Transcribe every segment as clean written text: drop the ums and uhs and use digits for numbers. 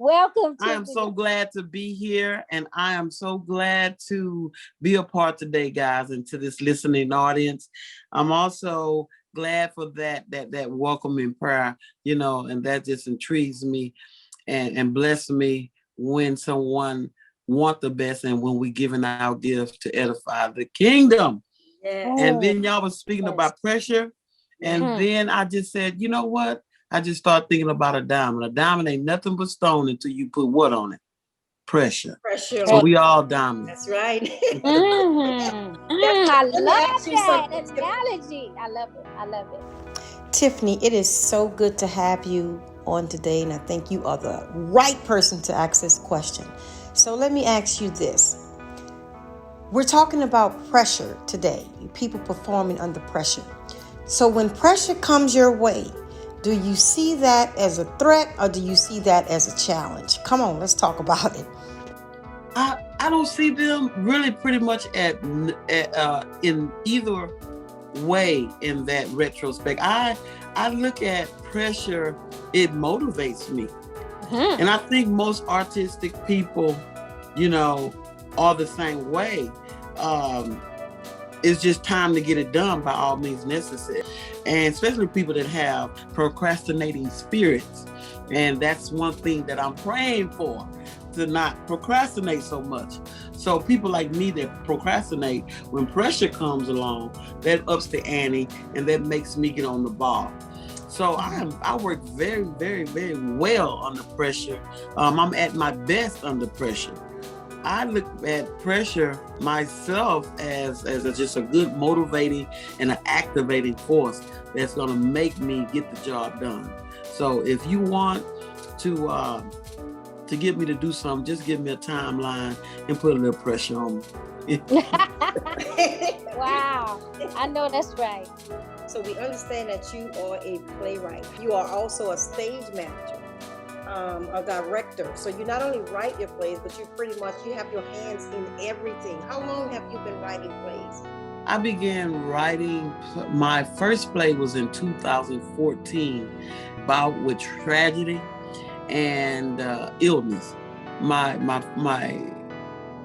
Welcome, I am Tiffany. so glad to be here, and I am so glad to be a part today, guys, and to this listening audience. I'm also glad for that welcoming prayer, and that just intrigues me and bless me when someone want the best and when we giving our gifts to edify the kingdom. Yes. And then y'all was speaking about pressure. And then I just said, you know what? I just started thinking about a diamond. A diamond ain't nothing but stone until you put what on it? Pressure. So we all diamonds. That's right. I love that analogy. I love it. I love it. Tiffany, it is so good to have you on today, and I think you are the right person to ask this question. So let me ask you this. We're talking about pressure today, people performing under pressure. So when pressure comes your way, do you see that as a threat or do you see that as a challenge? Come on, let's talk about it. I don't see them really pretty much in either way in that retrospect. I look at pressure, it motivates me. And I think most artistic people, are the same way. It's just time to get it done by all means necessary. And especially people that have procrastinating spirits. And that's one thing that I'm praying for, to not procrastinate so much. So people like me that procrastinate, when pressure comes along, that ups the ante and that makes me get on the ball. So I work very, very, very well under pressure. I'm at my best under pressure. I look at pressure myself as just a good motivating and an activating force that's going to make me get the job done. So if you want to get me to do something, just give me a timeline and put a little pressure on me. Wow, I know that's right. So we understand that you are a playwright. You are also a stage manager. A director. So you not only write your plays, but you have your hands in everything. How long have you been writing plays? I began writing, my first play was in 2014, about with tragedy and illness. My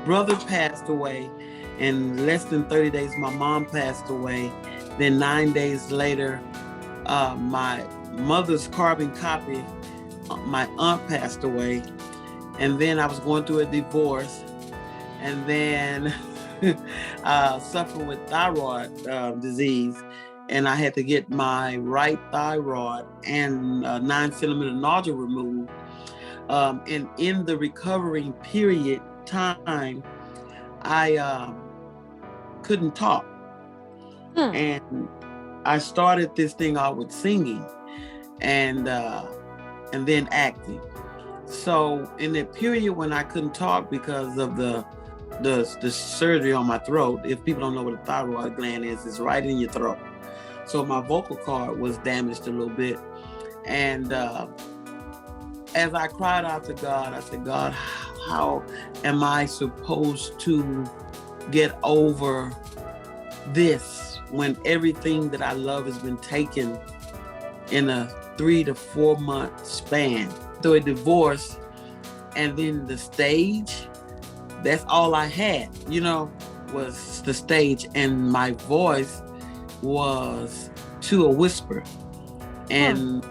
brother passed away. In less than 30 days, my mom passed away. Then 9 days later, my mother's carbon copy, my aunt passed away, and then I was going through a divorce, and then suffering with thyroid disease, and I had to get my right thyroid and 9-centimeter nodule removed. And in the recovering period time, I couldn't talk, and I started this thing out with singing, and then acting. So in that period when I couldn't talk because of the surgery on my throat, if people don't know what a thyroid gland is, it's right in your throat. So my vocal cord was damaged a little bit. And as I cried out to God, I said, God, how am I supposed to get over this when everything that I love has been taken in a 3 to 4 month span? Through a divorce and then the stage, that's all I had, was the stage, and my voice was to a whisper. And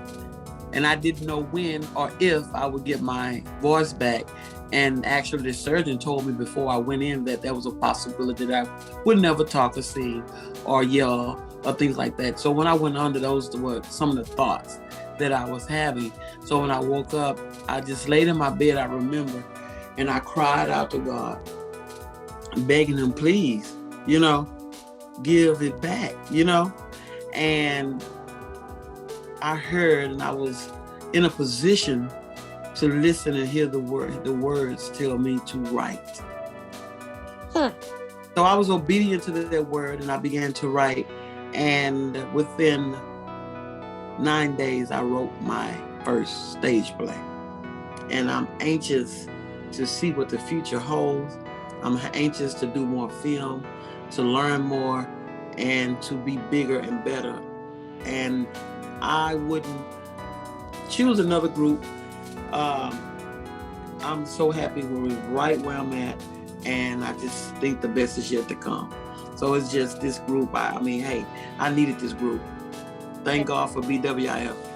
I didn't know when or if I would get my voice back. And actually the surgeon told me before I went in that there was a possibility that I would never talk or sing or yell or things like that. So when I went under, those were some of the thoughts that I was having. So when I woke up, I just laid in my bed, I remember, and I cried out to God, begging him, please, give it back, and I heard, and I was in a position to listen and hear the words tell me to write. So I was obedient to that word, and I began to write, and within 9 days, I wrote my first stage play. And I'm anxious to see what the future holds. I'm anxious to do more film, to learn more, and to be bigger and better. And I wouldn't choose another group I'm so happy we're right where I'm at, and I just think the best is yet to come. So it's just this group. I mean, hey, I needed this group. Thank God for BWIF.